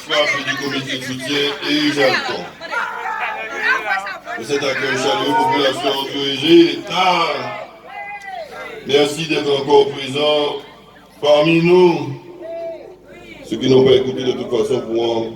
FRAF et du comité de soutien et Jalton. De cet accueil chaleureux, population autorisée, l'État. Merci d'être encore présents parmi nous. Ceux qui n'ont pas écouté de toute façon pourront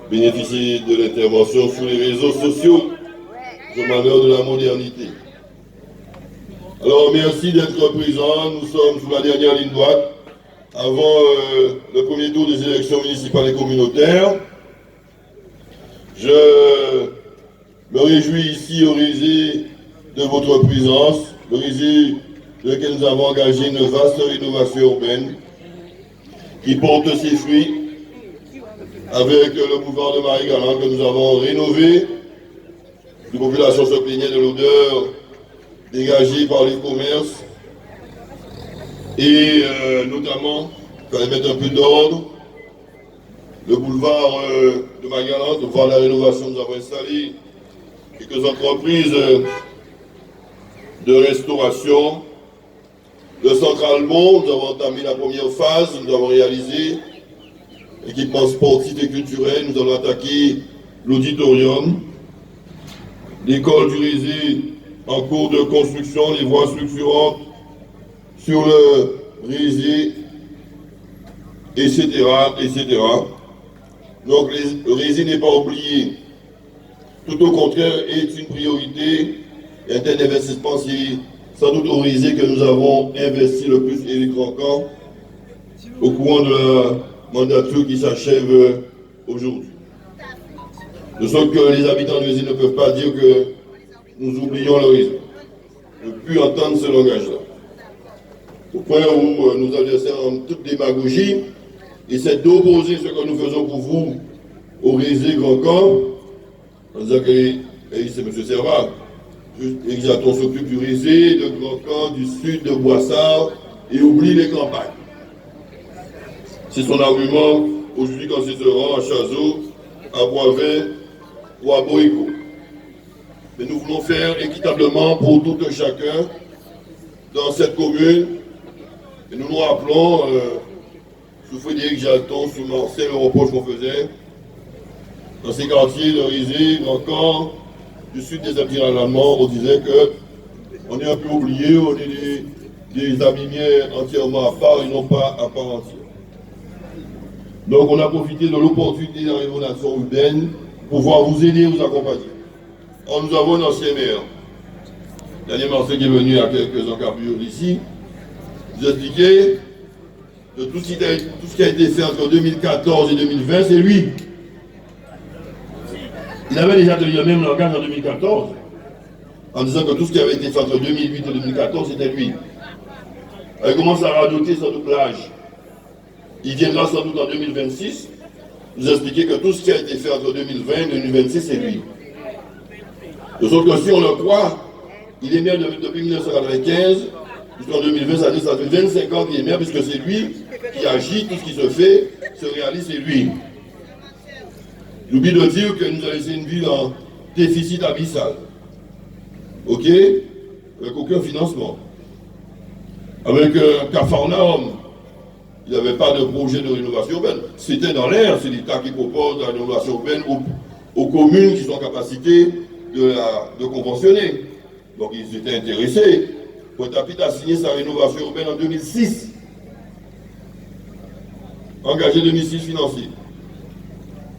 bénéficier de l'intervention sur les réseaux sociaux. Je m'honneur de la modernité. Alors merci d'être présents. Nous sommes sous la dernière ligne droite avant le premier tour des élections municipales et communautaires. Je me réjouis ici au Rési de votre présence, le Rési de lequel nous avons engagé une vaste rénovation urbaine qui porte ses fruits avec le boulevard de Marie-Galante que nous avons rénové. Les populations se plaignaient de l'odeur dégagée par les commerces et notamment, il fallait mettre un peu d'ordre. Le boulevard de Marie-Galante, voir la rénovation, nous avons installé quelques entreprises de restauration. Le Central Mont, nous avons entamé la première phase, nous avons réalisé l'équipement sportif et culturel, nous allons attaquer l'auditorium, l'école du Rési en cours de construction, les voies structurantes sur le Rési, etc., etc. Donc le Rési n'est pas oublié. Tout au contraire, est une priorité. Et un tel investissement, c'est sans doute au Rési que nous avons investi le plus Éric Rancan au courant de la mandature qui s'achève aujourd'hui. De sorte que les habitants du Rési ne peuvent pas dire que nous oublions le Rési. Je ne peux plus entendre ce langage-là. Au point où nous adversaires en toute démagogie, essaient d'opposer ce que nous faisons pour vous au Rési Grand Camp, en disant que c'est M. Servat. Exactement, on s'occupe du Rési, de Grand Camp, du sud, de Boissard, et oublie les campagnes. C'est son argument aujourd'hui quand il se rend à Chazot, à Boisvin ou à Boéco. Mais nous voulons faire équitablement pour tout un chacun dans cette commune. Et nous nous rappelons, sous Frédéric Jalton, sous Marcel, le reproche qu'on faisait, dans ces quartiers de Rési, Grand Camp, du sud des Alpes allemands, on disait qu'on est un peu oublié, on est des abîmiers entièrement à part et non pas à part entière. Donc on a profité de l'opportunité de la rénovation urbaine pour pouvoir vous aider, vous accompagner. Alors, nous avons un ancien maire, Daniel Marcel qui est venu à quelques encablures d'ici, vous expliquer que tout ce qui a été fait entre 2014 et 2020, c'est lui. Il avait déjà tenu le même langage en 2014, en disant que tout ce qui avait été fait entre 2008 et 2014, c'était lui. Il commence à radoter sans doute l'âge. Il viendra sans doute en 2026 nous expliquer que tout ce qui a été fait entre 2020 et 2026, c'est lui. De sorte que si on le croit, il est maire depuis 1995, jusqu'en 2020, ça fait 25 ans qu'il est maire, puisque c'est lui qui agit, tout ce qui se fait, se réalise, c'est lui. J'oublie de dire que nous avons laissé une ville en déficit abyssal. OK? Avec aucun financement. Avec un Capharnaüm. Il n'y avait pas de projet de rénovation urbaine. C'était dans l'air, c'est l'État qui propose la rénovation urbaine aux communes qui sont en capacité de conventionner. Donc ils étaient intéressés. Pointe-à-Pitre a signé sa rénovation urbaine en 2006. Engagé 2006 financier.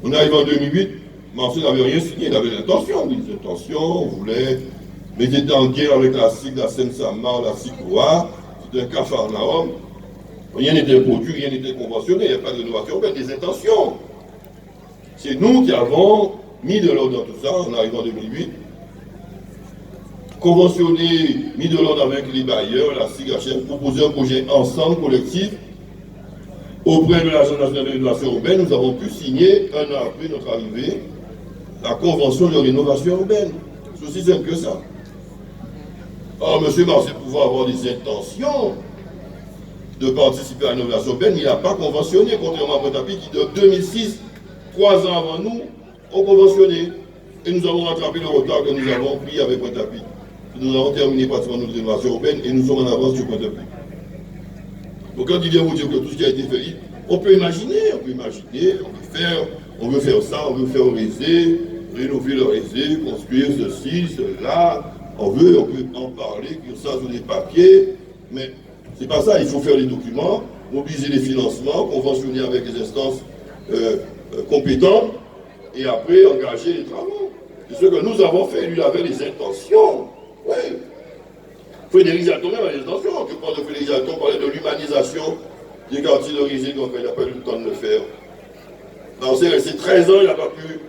On arrive en 2008, Marcel n'avait rien signé, il avait l'intention, oui, l'intention, on voulait, mais il était en guerre avec la SIC, la Seine-Saint-Marc, la SIC-Roa, c'était un Capharnaüm. Rien n'était produit, rien n'était conventionné, il n'y a pas de rénovation urbaine, des intentions. C'est nous qui avons mis de l'ordre dans tout ça, en arrivant en 2008, conventionné, mis de l'ordre avec les bailleurs, la SIC-HF, proposé un projet ensemble, collectif. Auprès de l'Agence nationale de rénovation urbaine, nous avons pu signer, un an après notre arrivée, la convention de rénovation urbaine. C'est aussi simple que ça. Or, M. Marcel pouvait avoir des intentions de participer à la rénovation urbaine, mais il n'a pas conventionné, contrairement à Pointe-à-Pitre qui, de 2006, 3 ans avant nous, ont conventionné. Et nous avons rattrapé le retard que nous avons pris avec Pointe-à-Pitre. Nous avons terminé pratiquement notre rénovation urbaine et nous sommes en avance sur Pointe-à-Pitre. Donc quand il vient vous dire que tout ce qui a été fait, On peut imaginer, on veut faire ça, on veut faire réser, rénover le réser, construire ceci, cela. On peut en parler, que ça sur des papiers, mais c'est pas ça, il faut faire les documents, mobiliser les financements, conventionner avec les instances compétentes, et après engager les travaux. C'est ce que nous avons fait, lui avait les intentions. Oui. Frédéric Jaton avait les intentions. Je pense que Frédéric Jaton parlait de l'humanisation des quartiers de Résil, donc il n'a pas eu le temps de le faire. Non, c'est resté 13 ans, il n'a pas pu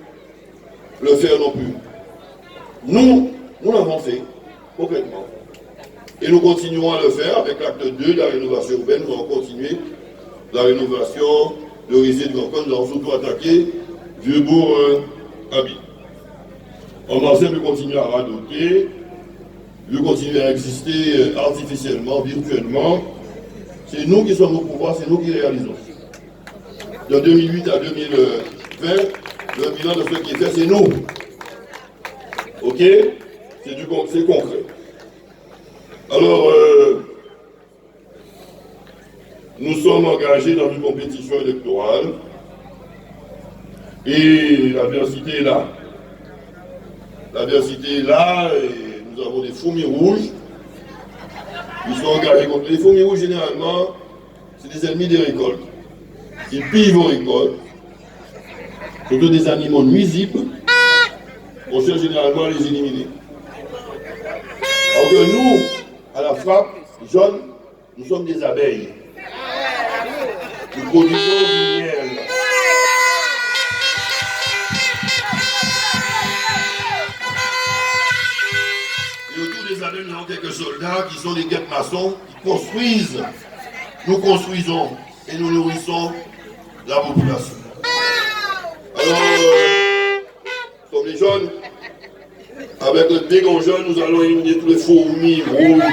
le faire non plus. Nous l'avons fait, complètement. Et nous continuons à le faire avec l'acte 2 de la rénovation urbaine. Nous allons continuer la rénovation de Résil, donc nous allons surtout attaquer Vieux-Bourg-Abi. On peut continuer à radoter, veut continuer à exister artificiellement, virtuellement. C'est nous qui sommes au pouvoir, c'est nous qui réalisons. De 2008 à 2020, le bilan de ce qui est fait, c'est nous. Ok? C'est concret. Alors, nous sommes engagés dans une compétition électorale et l'adversité est là. L'adversité est là et nous avons des fourmis rouges qui sont engagés contre les fourmis rouges. Généralement, c'est des ennemis des récoltes. Ils pillent vos récoltes. Surtout des animaux nuisibles. On cherche généralement à les éliminer. Alors que nous, à la frappe jaune, nous sommes des abeilles. Nous produisons du miel. Et autour des abeilles, nous avons quelques soldats qui sont des guêpes-maçons, qui construisent. Nous construisons et nous nourrissons la population. Alors, comme les jeunes, avec le dégon jaune, nous allons éliminer tous les fourmis rouges.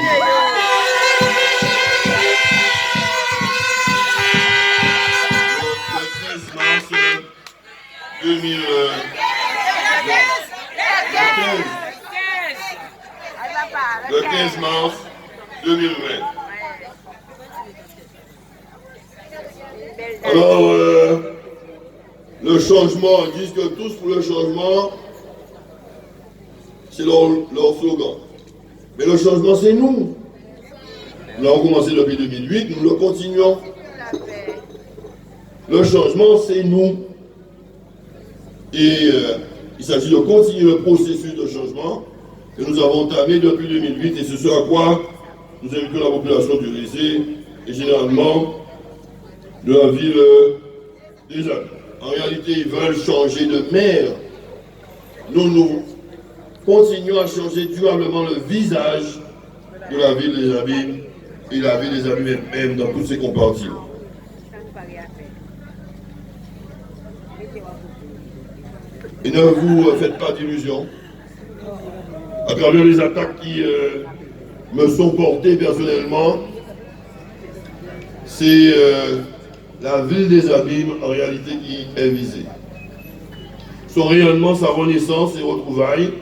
Le 13 mars 2000. Le 15 mars 2020. Alors, le changement, ils disent que tous pour le changement, c'est leur slogan. Mais le changement, c'est nous. Nous l'avons commencé depuis 2008, nous le continuons. Le changement, c'est nous. Et il s'agit de continuer le processus de changement que nous avons entamé depuis 2008 et c'est ce à quoi nous invitons la population du Rézé et généralement de la ville des Abîmes. En réalité, ils veulent changer de maire. Nous continuons à changer durablement le visage de la ville des Abîmes et la ville des Abîmes elle-même dans tous ses compartiments. Et ne vous faites pas d'illusions. À travers les attaques qui me sont portées personnellement, c'est la ville des Abîmes en réalité qui est visée. Son rayonnement, sa renaissance, ses retrouvailles,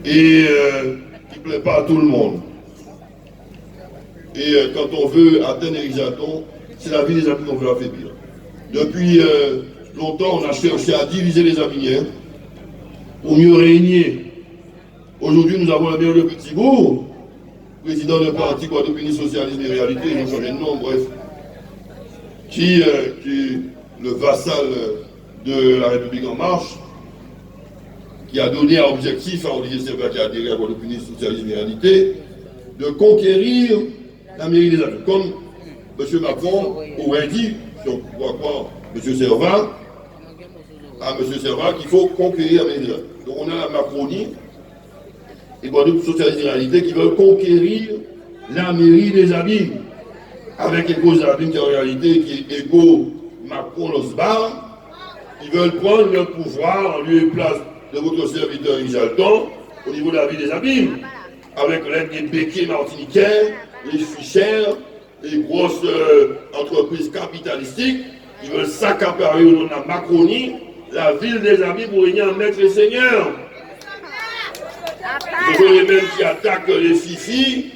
et qui ne plaît pas à tout le monde. Et quand on veut atteindre Éric Jaton, c'est la ville des Abîmes qu'on veut affaiblir. Depuis longtemps, on a cherché à diviser les Abîmiens pour mieux régner. Aujourd'hui, nous avons le maire de Petit-Bourg, président du parti Guadeloupéen Socialisme et Réalité, ils ont changé de nom, bref, qui est le vassal de la République en marche, qui a donné à objectif à Olivier Servat qui a adhéré à Guadeloupéen Socialisme et Réalité, de conquérir la mairie des Abîmes. Comme M. Macron aurait dit, si on croit croire M. Servat, à M. Servat qu'il faut conquérir la mairie des Abîmes. Donc on a la Macronie et Guadeloupe Socialisme et Réalité qui veulent conquérir la mairie des Abîmes, avec Éco des Abîmes qui en réalité qui est Éco Macron Losbar. Ils veulent prendre le pouvoir en lieu et place de votre serviteur Ijalton au niveau de la ville des Abîmes, avec l'aide des béquets martiniquais, les fichères, les grosses entreprises capitalistiques qui veulent s'accaparer au nom de la Macronie la ville des Abîmes pour régner en maître et seigneur. Ce sont les mêmes qui attaquent les fifis,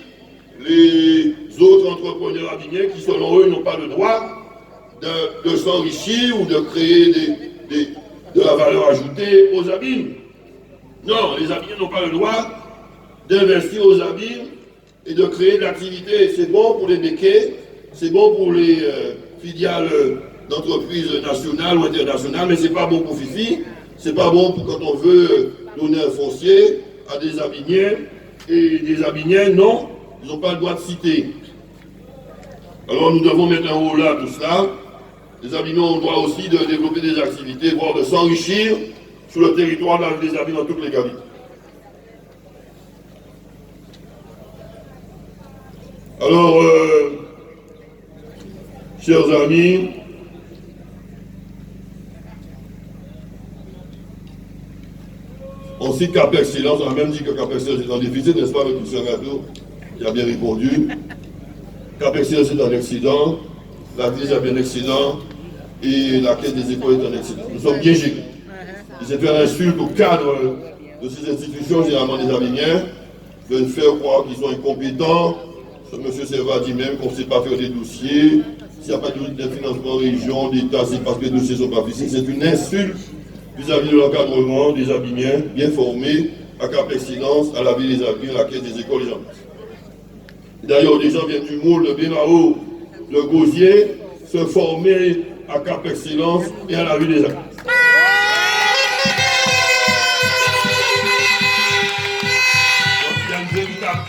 les autres entrepreneurs abîmiens qui, selon eux, n'ont pas le droit de s'enrichir ou de créer de la valeur ajoutée aux abîmes. Non, les abîmes n'ont pas le droit d'investir aux abîmes et de créer de l'activité. C'est bon pour les béquets, c'est bon pour les filiales d'entreprises nationales ou internationales, mais c'est pas bon pour Fifi, c'est pas bon pour quand on veut donner un foncier à des abiniens, et des abiniens, non, ils n'ont pas le droit de citer. Alors nous devons mettre un haut là tout cela. Les abiniens ont le droit aussi de développer des activités, voire de s'enrichir sur le territoire des abîmes dans toutes les cavités. Alors, chers amis, on cite Cap Excellence, on a même dit que Cap Excellence est en déficit, n'est-ce pas, avec M. Gado, qui a bien répondu. Cap Excellence est en accident, la ville est bien accident, et la caisse des écoles est en accident. Nous sommes bien gérés. Il s'est fait un insulte au cadre de ces institutions, généralement des Avigniens, de faire croire qu'ils sont incompétents. Ce monsieur Serva dit même qu'on ne sait pas faire des dossiers. S'il n'y a pas de financement région, d'État, c'est parce que les dossiers ne sont pas ficelés. C'est une insulte vis-à-vis de l'encadrement des Avigniens bien formés à Cap Excellence, à la ville des Avigniens, à la caisse des écoles, les gens. D'ailleurs, des gens viennent du Moule, de Bémao, de Gauzier, se former à Cap Excellence et à la ville des Avigniens.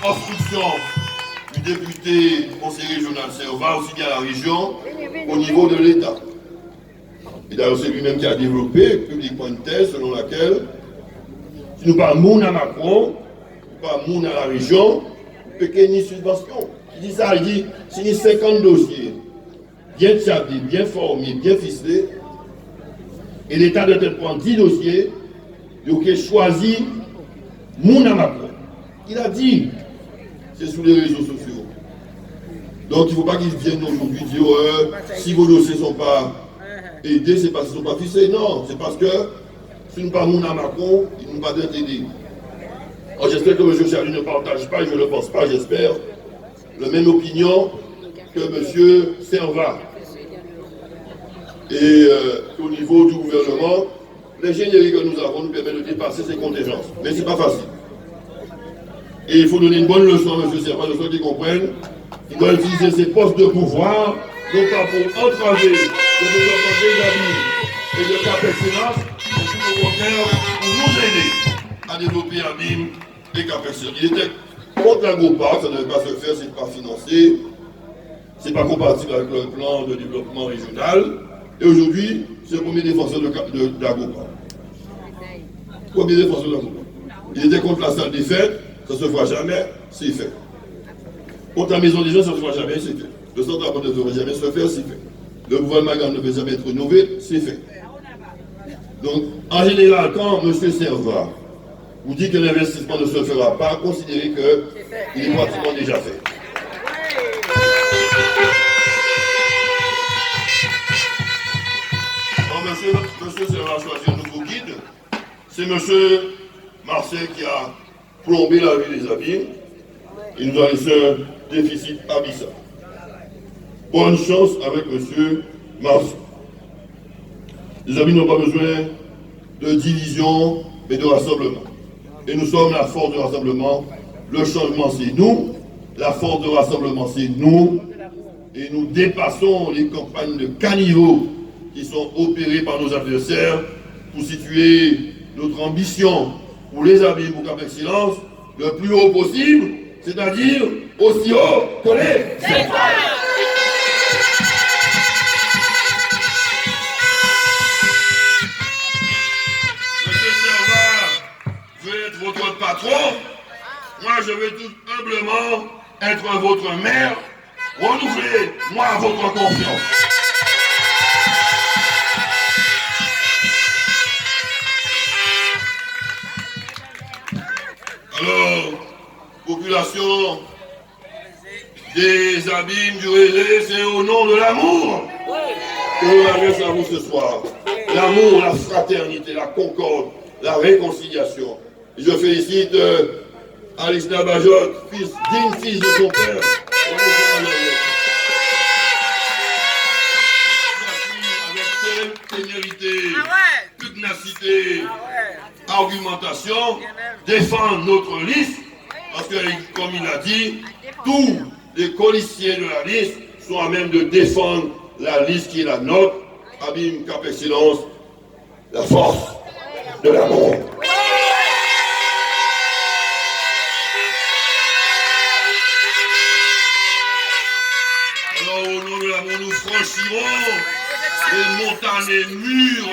Obstruction du député conseiller régional Serva, aussi bien à la région, au niveau de l'État. Et d'ailleurs, c'est lui-même qui a développé publiquement une thèse selon laquelle, si nous pas moun à Macron, pas moun à la région, peut qu'il y ait une subvention. Il dit ça, il dit, si 50 dossiers, bien tchablés, bien formés, bien ficelés, et l'État doit prendre 10 dossiers, il a choisi moun à Macron. Il a dit, c'est sur les réseaux sociaux. Donc il ne faut pas qu'ils viennent aujourd'hui dire si vos dossiers ne sont pas aidés, c'est parce qu'ils ne sont pas ficelés. Non, c'est parce que si nous parlons à Macron, ils ne vont pas aider. J'espère que M. Charlie ne partage pas, et je ne le pense pas, j'espère, la même opinion que M. Serva. Et au niveau du gouvernement, l'ingénierie que nous avons nous permet de dépasser ces contingences. Mais ce n'est pas facile. Et il faut donner une bonne leçon à M. Serva, de ceux qui comprennent. Il doit utiliser ses postes de pouvoir, non pas pour entraver le développement des abîmes et de Cap Excellence, mais tout au contraire pour nous aider à développer abîmes et Cap Excellence. Il était contre l'agro-parc, ça ne devait pas se faire, c'est pas financé, c'est pas compatible avec le plan de développement régional. Et aujourd'hui, c'est le premier défenseur d'agro-parc. Premier défenseur d'agro-parc. Il était contre la salle des fêtes. Ça ne se fera jamais, c'est fait. Contre la maison des gens, ça ne se fera jamais, c'est fait. Le centre d'abord ne devrait jamais se faire, c'est fait. Le gouvernement ne devrait jamais être rénové, c'est fait. Donc, en général, quand M. Serva vous dit que l'investissement ne se fera pas, considérez qu'il est pratiquement déjà fait. Donc, M. Serva a choisi un nouveau guide. C'est M. Marcel qui a plomber la vie des abîmes, il nous a laissé un déficit abyssal. Bonne chance avec M. Marceau. Les abîmes n'ont pas besoin de division, mais de rassemblement. Et nous sommes la force de rassemblement. Le changement, c'est nous. La force de rassemblement, c'est nous. Et nous dépassons les campagnes de caniveau qui sont opérées par nos adversaires pour situer notre ambition pour les abîmes pour Cap Excellence, le plus haut possible, c'est-à-dire aussi haut que les étoiles. Monsieur Serva veut être votre patron, moi je veux tout humblement être votre maire, renouvelez-moi votre confiance. Alors, population des abîmes du Rélé, c'est au nom de l'amour que je m'adresse à vous ce soir. L'amour, la fraternité, la concorde, la réconciliation. Et je félicite Alice Nabajot, digne fils de son père. ténérité, pugnacité, argumentation, défendre notre liste, parce que, comme il a dit, tous les colistiers de la liste sont à même de défendre la liste qui est la nôtre, abîme cap excellence, la force de l'amour. Alors, au nom de l'amour, nous franchirons les montagnes, les murs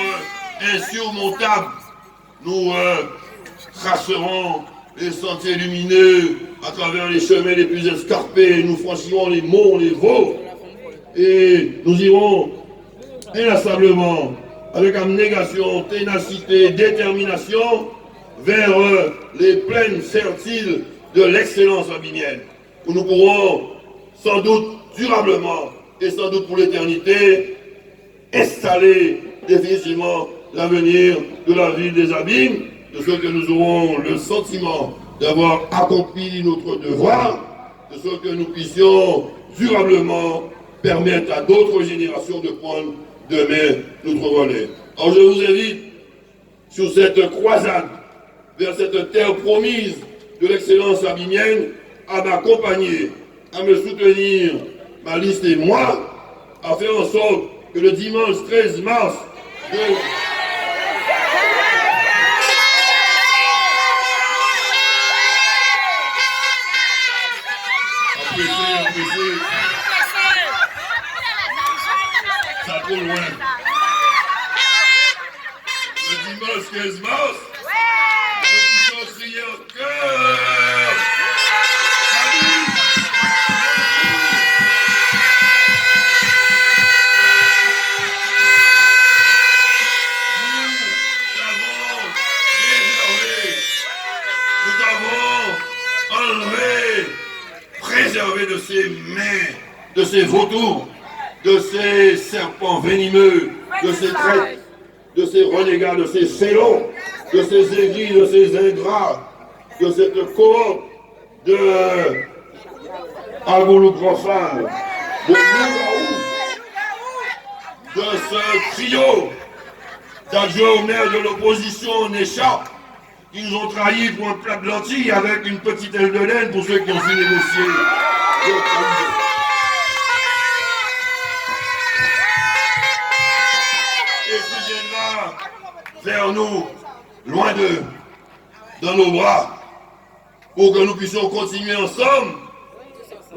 insurmontables. Nous tracerons les sentiers lumineux à travers les chemins les plus escarpés. Nous franchirons les monts, les vaux. Et nous irons inlassablement, avec abnégation, ténacité, détermination, vers les plaines fertiles de l'excellence abimienne, où nous pourrons sans doute durablement et sans doute pour l'éternité installer définitivement l'avenir de la ville des abîmes, de ce que nous aurons le sentiment d'avoir accompli notre devoir, de ce que nous puissions durablement permettre à d'autres générations de prendre demain notre relais. Alors je vous invite sur cette croisade vers cette terre promise de l'excellence abimienne à m'accompagner, à me soutenir, ma liste et moi, à faire en sorte que le dimanche 13 mars ça trop loin. Le dimanche 15 mars, nous puissions crier en cœur. Préserver de ces mains, de ces vautours, de ces serpents venimeux, de ces traîtres, de ces renégats, de ces félons, de ces aiguilles, de ces ingrats, de cette cohorte de Agoulou profane, de Lougaou, de ce trio d'adjoints au maire de l'opposition en écharpe, qui nous ont trahis pour un plat de lentilles avec une petite aile de laine pour ceux qui ont su négocier. Et qui viendra vers nous, loin d'eux, dans nos bras, pour que nous puissions continuer ensemble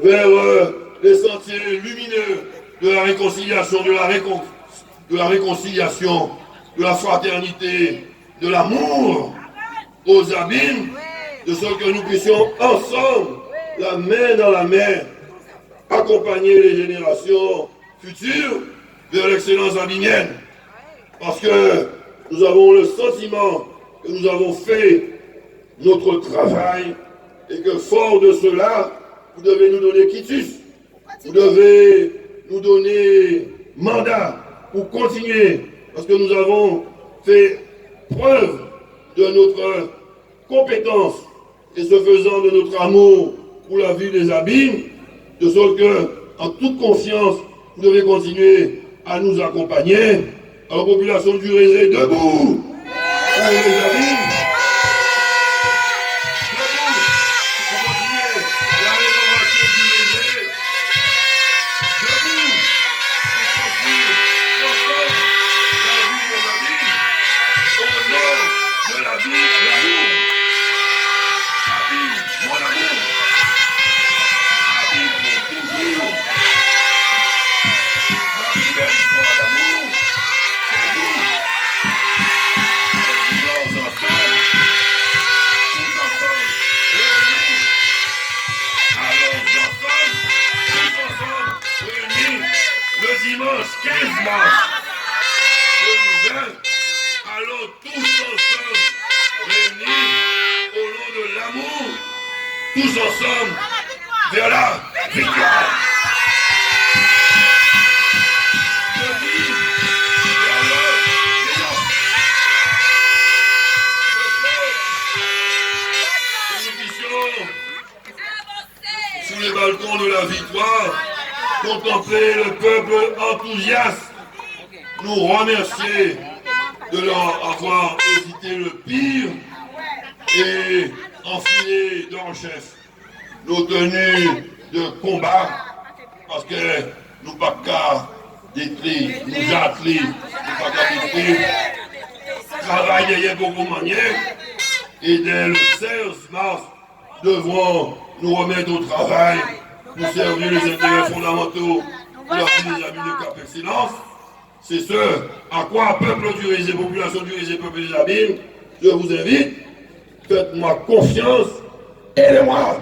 vers les sentiers lumineux de la réconciliation, de la réconciliation, de la fraternité, de l'amour aux abîmes, de sorte que nous puissions ensemble, la main dans la main, accompagner les générations futures vers l'excellence abimienne. Parce que nous avons le sentiment que nous avons fait notre travail et que fort de cela, vous devez nous donner quitus. Vous devez nous donner mandat pour continuer. Parce que nous avons fait preuve de notre compétence et ce faisant de notre amour pour la vie des abîmes, de sorte que, en toute confiance, vous devez continuer à nous accompagner. À la population du Rézé, debout pour les abîmes. Dimanche 15 mars 2020, allons tous ensemble réunis au nom de l'amour, tous ensemble vers la victoire. Sous les balcons de la victoire, contempler le peuple enthousiaste nous remercier de leur avoir évité le pire et enfilé en chef nos tenues de combat parce que nous pas qu'à détruire, nous atteler, nous pas qu'à détruire, travailler derrière beaucoup de manières et dès le 16 mars devront nous remettre au travail, nous servir les intérêts fondamentaux de la vie des amis de Cap Excellence. C'est ce à quoi peuple du Rézé, population du Rézé, peuple des Abîmes, je vous invite, faites-moi confiance, aidez-moi.